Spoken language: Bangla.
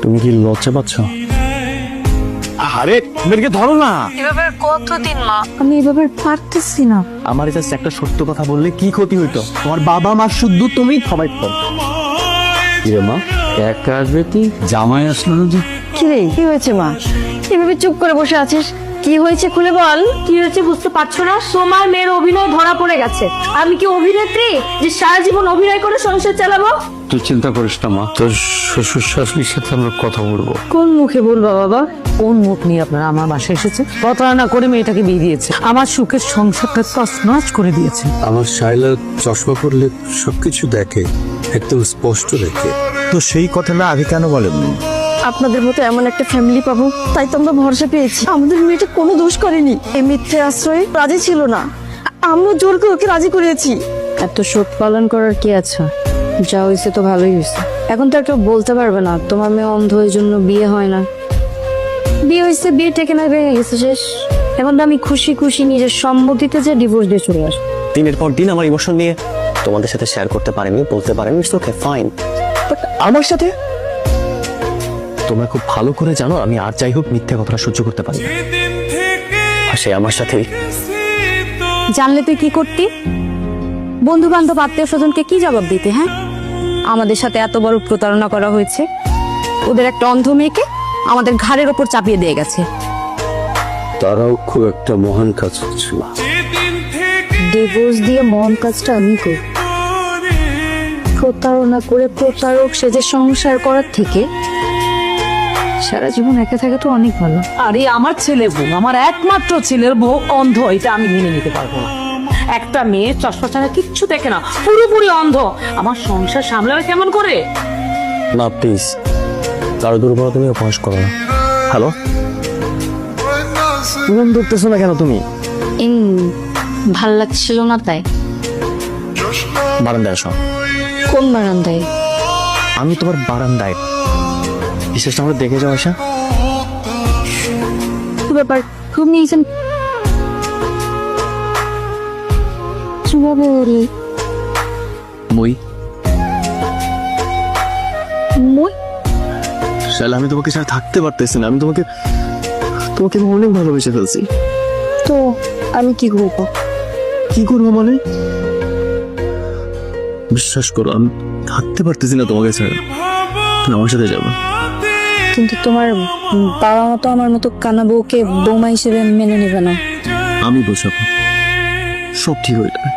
তুমি কি লজ্জা পাচ্ছ? আরে মেয়েকে ধরো না। এভাবে কতদিন মা আমি এভাবে পারতেছি না। আমার জাস্ট একটা সত্য কথা বললে কি ক্ষতি হইতো? তোমার বাবা মা শুদ্ধ, তুমি সবাই তো। কিরে মা, একা আসবে কি? জামাই আসলো না যে? কি রে, কি হয়েছে মা? এভাবে চুপ করে বসে আছিস, কি হয়েছে খুলে বল। কি হয়েছে বুঝতে পারছো না? তোমার মেয়ের অভিনয় ধরা পড়ে গেছে। আমি কি অভিনেত্রী যে সারা জীবন অভিনয় করে সংসার চালাবো? তুই চিন্তা করিস না মা, তোর শ্বশুর শাশুড়ির সাথে আমরা কথা বলবো। কোন মুখে বলবা বাবা? কোন মুখ নিয়ে আপনারা আমার বাসায় এসেছে? প্রতারণা করে মেয়েটাকে বিয়ে দিয়েছে, আমার সুখের সংসারটা তছনছ করে দিয়েছে। আমার শাইলা চশমা পরলে সবকিছু দেখে, একদম স্পষ্ট দেখে। তো সেই কথাটা আগে কেন বলেননি? আপনাদের মতো এমন একটা ফ্যামিলি পাবো তাই তো আমরা ভরসা পেয়েছি। আমাদের মেয়েটা কোনো দোষ করেনি, এই মিথ্যে আশ্রয়ে রাজি ছিল না, আমরা জোর করে ওকে রাজি করিয়েছি। এত শোক পালন করার কি আছে? যা হয়েছে তো ভালোই হয়েছে। এখন তো আর কেউ বলতে পারবে না তোমার মেয়ে অন্ধ, এই জন্য বিয়ে হয় না। বিয়ে হয়েছে, বিয়ে টেকে না, ভেঙে গেছে, শেষ। এখন তো আমি খুশি খুশি নিজের সম্মতিতে যে ডিভোর্স দিয়ে চলে আসবো। দিনের পর দিন আমার ইমোশন নিয়ে তোমাদের সাথে শেয়ার করতে পারেনি, বলতে পারেনি, ইটস ওকে ফাইন। বাট আমার সাথে তোমরা খুব ভালো করে জানো আমি আর যাই হোক মিথ্যে কথাটা সহ্য করতে পারি না। আর সে আমার সাথেই। জানলে তুই কি করতি? বন্ধু বান্ধব আত্মীয় স্বজনকে কি জবাব দিতে? হ্যাঁ, আমাদের সাথে এত বড় প্রতারণা করা হয়েছে, ওদের একটা অন্ধ মেয়েকে আমাদের ঘাড়ের ওপর চাপিয়ে দিয়ে গেছে। তারাও খুব একটা মহান কাজ করছিল। ডিভোর্স দিয়ে মহান কাজটা আমি করি। প্রতারণা করে প্রতারক সেজে সংসার করার থেকে সারা জীবন একা থাকা তো অনেক ভালো। আরে আমার ছেলে বউ, আমার একমাত্র ছেলের বউ অন্ধ, এটা আমি মেনে নিতে পারবো না। একটা মেয়ে চশমা ছাড়া কিচ্ছু দেখে না, পুরোপুরি অন্ধ, আমার সংসার সামলাবে কেমন করে? না প্লিজ, কারো দুর্বলতা তুমি উপহাস করো না। হ্যালো, তুমি ধরতেছো না কেন তুমি? ভাল লাগছিল না তাই। বারান্দায় আসো। কোন বারান্দায়? আমি তোমার বারান্দায়। বিশেষ আমরা দেখে যাও আশা। কি ব্যাপার, খুব নিয়েছেন? মই মই শালা, আমি তোমাকে ছাড়া থাকতে পারতেছি না। আমি তোমাকে অনেক ভালোবেসে ফেলছি। তো আমি কি করবো? কি করবো মানে? বিশ্বাস করো, আমি থাকতে পারতেছি না তোমাকে ছাড়া। তুমি আমার সাথে যাবো। কিন্তু তোমার বাবা মা তো আমার মতো কানা বউকে বৌমা হিসেবে মেনে নেবে না। আমি বোঝাবো, সব ঠিক হয়ে যাবে।